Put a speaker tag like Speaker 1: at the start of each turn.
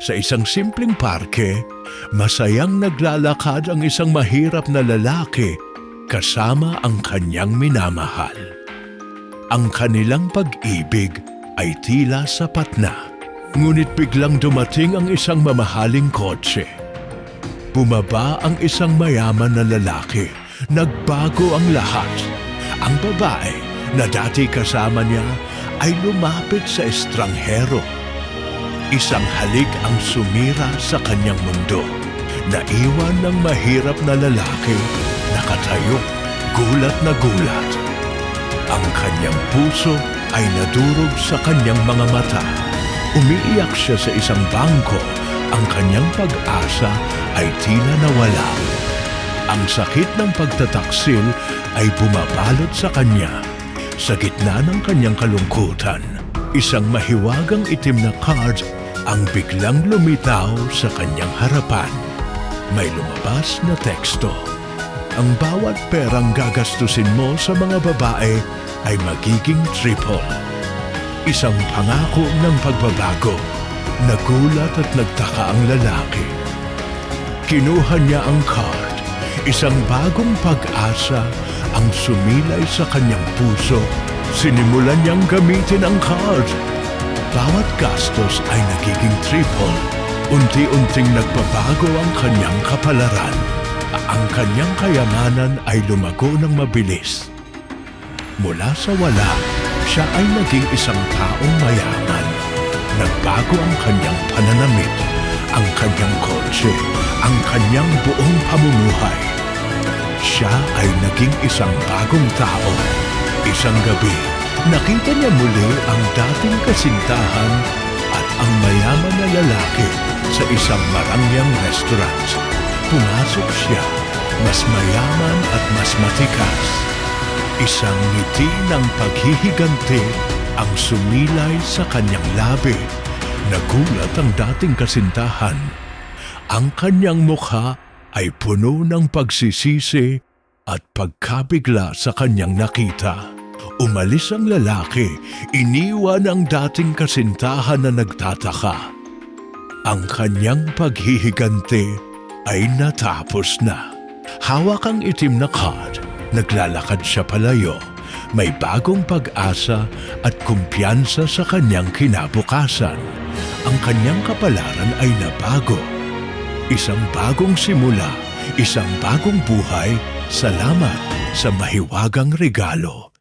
Speaker 1: Sa isang simpleng parke, masayang naglalakad ang isang mahirap na lalaki kasama ang kanyang minamahal. Ang kanilang pag-ibig ay tila sapat na. Ngunit biglang dumating ang isang mamahaling kotse. Bumaba ang isang mayaman na lalaki. Nagbago ang lahat. Ang babae na dati kasama niya ay lumapit sa estranghero. Isang halik ang sumira sa kanyang mundo. Naiwan ng mahirap na lalaki, nakatayo, gulat na gulat. Ang kanyang puso ay nadurog sa kanyang mga mata. Umiiyak siya sa isang bangko. Ang kanyang pag-asa ay tila nawala. Ang sakit ng pagtataksil ay bumabalot sa kanya. Sa gitna ng kanyang kalungkutan, isang mahiwagang itim na card ang biglang lumitaw sa kanyang harapan. May lumabas na teksto. Ang bawat perang gagastusin mo sa mga babae ay magiging triple. Isang pangako ng pagbabago. Nagulat at nagtaka ang lalaki. Kinuha niya ang card. Isang bagong pag-asa ang sumilay sa kanyang puso. Sinimulan niyang gamitin ang card. Bawat gastos ay nagiging triple. Unti-unting nagbabago ang kanyang kapalaran. Ang kanyang kayamanan ay lumago ng mabilis. Mula sa wala, siya ay naging isang taong mayaman. Nagbago ang kanyang pananamit, ang kanyang kotse, ang kanyang buong pamumuhay. Siya ay naging isang bagong tao. Isang gabi, nakita niya muli ang dating kasintahan at ang mayaman na lalaki sa isang marangyang restaurant. Pumasok siya, mas mayaman at mas matikas. Isang ngiti ng paghihiganti ang sumilay sa kanyang labi. Nagulat ang dating kasintahan. Ang kanyang mukha ay puno ng pagsisisi at pagkabigla sa kanyang nakita. Umalis ang lalaki, iniwan ang dating kasintahan na nagtataka. Ang kanyang paghihiganti ay natapos na. Hawak ang itim na card, naglalakad siya palayo. May bagong pag-asa at kumpiyansa sa kanyang kinabukasan. Ang kanyang kapalaran ay nabago. Isang bagong simula, isang bagong buhay. Salamat sa mahiwagang regalo.